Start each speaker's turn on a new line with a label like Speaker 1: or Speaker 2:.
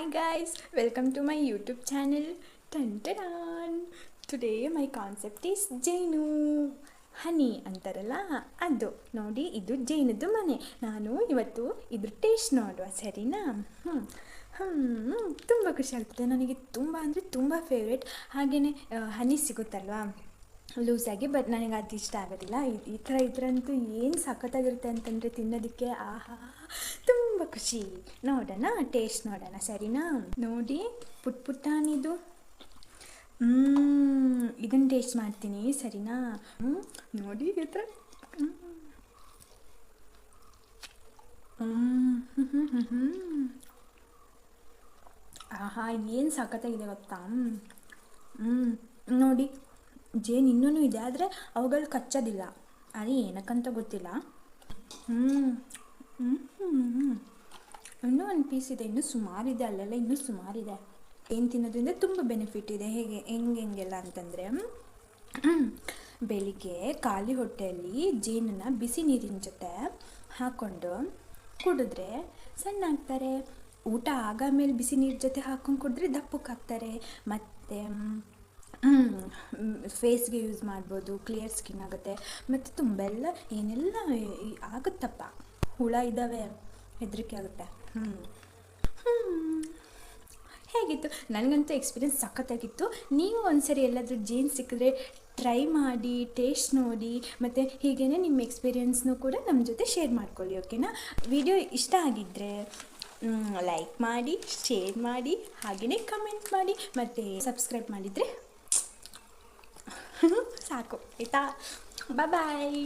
Speaker 1: Hi guys, welcome to my YouTube channel. Dun, dun, dun. Today my concept is ಜೇನು ಹನಿ ಅಂತಾರಲ್ಲ ಅದು ನೋಡಿ. ಇದು ಜೇನದ್ದು ಮನೆ. ನಾನು ಇವತ್ತು ಇದ್ರ ಟೇಸ್ಟ್ ನೋಡುವ, ಸರಿನಾ? ತುಂಬ ಖುಷಿ ಆಗ್ತದೆ ನನಗೆ. ತುಂಬ ಅಂದರೆ ತುಂಬ ಫೇವ್ರೇಟ್. ಹಾಗೆಯೇ ಹನಿ ಸಿಗುತ್ತಲ್ವಾ ಲೂಸಾಗಿ, ಬಟ್ ನನಗೆ ಅದು ಇಷ್ಟ ಆಗೋದಿಲ್ಲ. ಈ ಥರ ಇದ್ರಂತೂ ಏನು ಸಖತ್ತಾಗಿರುತ್ತೆ ಅಂತಂದರೆ ತಿನ್ನೋದಕ್ಕೆ ಆಹಾ, ತುಂಬ ಖುಷಿ. ನೋಡೋಣ, ಟೇಸ್ಟ್ ನೋಡೋಣ, ಸರಿನಾ? ನೋಡಿ ಪುಟ್ ಪುಟ್ಟಾನಿದು ಇದನ್ನು ಟೇಸ್ಟ್ ಮಾಡ್ತೀನಿ, ಸರಿನಾ? ನೋಡಿ ಈ ಥರ ಆಹಾ, ಏನು ಸಖತ್ತಾಗಿದೆ ಗೊತ್ತಾ? ನೋಡಿ, ಜೇನು ಇನ್ನೂ ಇದೆ, ಆದರೆ ಅವುಗಳು ಕಚ್ಚೋದಿಲ್ಲ. ಅದು ಏನಕ್ಕಂತ ಗೊತ್ತಿಲ್ಲ. ಇನ್ನೂ ಒಂದು ಪೀಸ್ ಇದೆ, ಇನ್ನೂ ಸುಮಾರಿದೆ, ಅಲ್ಲೆಲ್ಲ ಇನ್ನೂ ಸುಮಾರಿದೆ. ಏನು ತಿನ್ನೋದ್ರಿಂದ ತುಂಬ ಬೆನಿಫಿಟ್ ಇದೆ. ಹೆಂಗೆಲ್ಲ ಅಂತಂದರೆ, ಬೆಳಿಗ್ಗೆ ಖಾಲಿ ಹೊಟ್ಟೆಯಲ್ಲಿ ಜೇನನ್ನು ಬಿಸಿ ನೀರಿನ ಜೊತೆ ಹಾಕ್ಕೊಂಡು ಕುಡಿದ್ರೆ ಸಣ್ಣ ಆಗ್ತಾರೆ. ಊಟ ಆಗಾಮೇಲೆ ಬಿಸಿ ನೀರು ಜೊತೆ ಹಾಕ್ಕೊಂಡು ಕುಡಿದ್ರೆ ದಪ್ಪಕ್ಕಾಗ್ತಾರೆ. ಮತ್ತು ಫೇಸ್ಗೆ ಯೂಸ್ ಮಾಡ್ಬೋದು, ಕ್ಲಿಯರ್ ಸ್ಕಿನ್ ಆಗುತ್ತೆ. ಮತ್ತು ತುಂಬೆಲ್ಲ ಏನೆಲ್ಲ ಆಗುತ್ತಪ್ಪ. ಹುಳ ಇದ್ದಾವೆ, ಹೆದರಿಕೆ ಆಗುತ್ತೆ. ಹೇಗಿತ್ತು? ನನಗಂತೂ ಎಕ್ಸ್ಪೀರಿಯನ್ಸ್ ಸಖತ್ತಾಗಿತ್ತು. ನೀವು ಒಂದ್ಸರಿ ಎಲ್ಲಾದರೂ ಜೇನು ಸಿಕ್ಕಿದ್ರೆ ಟ್ರೈ ಮಾಡಿ, ಟೇಸ್ಟ್ ನೋಡಿ, ಮತ್ತು ಹೀಗೇ ನಿಮ್ಮ ಎಕ್ಸ್ಪೀರಿಯನ್ಸ್ನೂ ಕೂಡ ನಮ್ಮ ಜೊತೆ ಶೇರ್ ಮಾಡ್ಕೊಳ್ಳಿ, ಓಕೆನಾ? ವಿಡಿಯೋ ಇಷ್ಟ ಆಗಿದ್ದರೆ ಲೈಕ್ ಮಾಡಿ, ಶೇರ್ ಮಾಡಿ, ಹಾಗೆಯೇ ಕಮೆಂಟ್ ಮಾಡಿ, ಮತ್ತು ಸಬ್ಸ್ಕ್ರೈಬ್ ಮಾಡಿದರೆ ಸಾಕು, ಆಯಿತಾ? ಬಾಯ್.